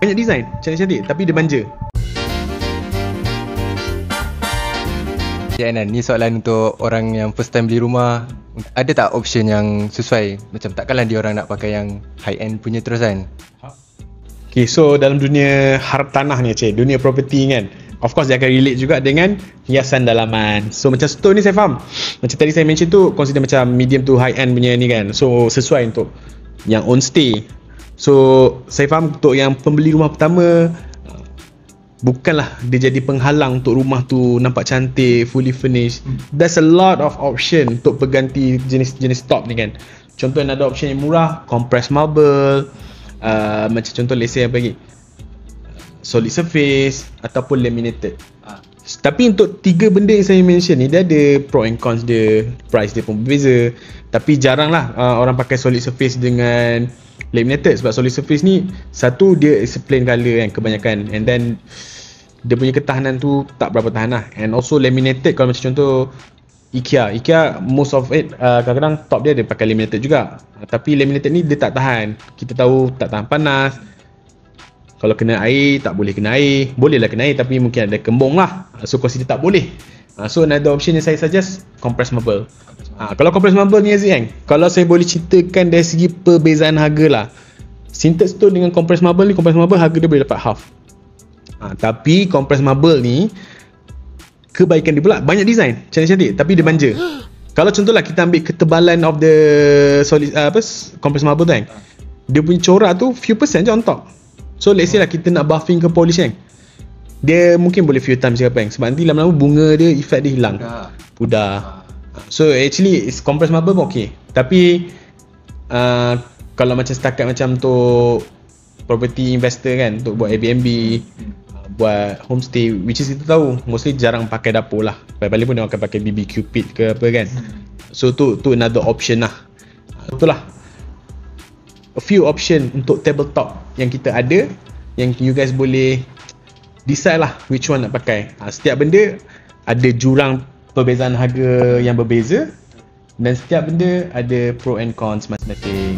Banyak design, cantik-cantik, tapi dia manja. Ya Nan, ni soalan untuk orang yang first time beli rumah. Ada tak option yang sesuai? Macam takkanlah dia orang nak pakai yang high end punya terus kan? Okay, so dalam dunia hartanah ni dunia property kan, of course dia akan relate juga dengan hiasan dalaman. So macam stone ni saya faham, macam tadi saya mention tu consider macam medium to high end punya ni kan. So sesuai untuk yang on stay. So saya faham untuk yang pembeli rumah pertama, bukanlah dia jadi penghalang untuk rumah tu nampak cantik, fully furnished. There's a lot of option untuk berganti jenis-jenis top ni kan. Contoh ada option yang murah, compressed marble, macam contoh let's say apa lagi, solid surface ataupun laminated. Tapi untuk tiga benda yang saya mention ni, dia ada pro and cons dia, price dia pun berbeza. Tapi jarang lah orang pakai solid surface dengan laminated, sebab solid surface ni satu dia is plain colour kan kebanyakan, and then dia punya ketahanan tu tak berapa tahan lah. And also laminated, kalau macam contoh IKEA most of it kadang-kadang top dia pakai laminated juga, tapi laminated ni dia tak tahan. Kita tahu tak tahan panas, kalau kena air tak boleh kena air, boleh lah kena air tapi mungkin ada kembung lah, so consider tak boleh. So another option yang saya suggest, compressed marble. Kalau compressed marble ni Aziz kan, kalau saya boleh ceritakan dari segi perbezaan harga lah, sintered stone dengan compressed marble ni, compressed marble harga dia boleh dapat half. Tapi compressed marble ni kebaikan dia pula banyak design, cantik-cantik, tapi dia manja. Kalau contohlah kita ambil ketebalan of the solid compressed marble tu kan, dia punya corak tu few percent je on top. So let's say lah kita nak buffing ke polish kan, dia mungkin boleh few times je apa kan, sebab nanti lama-lama bunga dia, effect dia hilang, pudar. So actually compressed marble pun okay. Tapi kalau macam setakat macam untuk property investor kan, untuk buat Airbnb, buat homestay, which is kita tahu mostly jarang pakai dapur lah, balik pun dia akan pakai BBQ pit ke apa kan. So tu another option lah. Itulah a few option untuk tabletop yang kita ada, yang you guys boleh decide lah which one nak pakai. Setiap benda ada jurang perbezaan harga yang berbeza, dan setiap benda ada pro and cons masing-masing.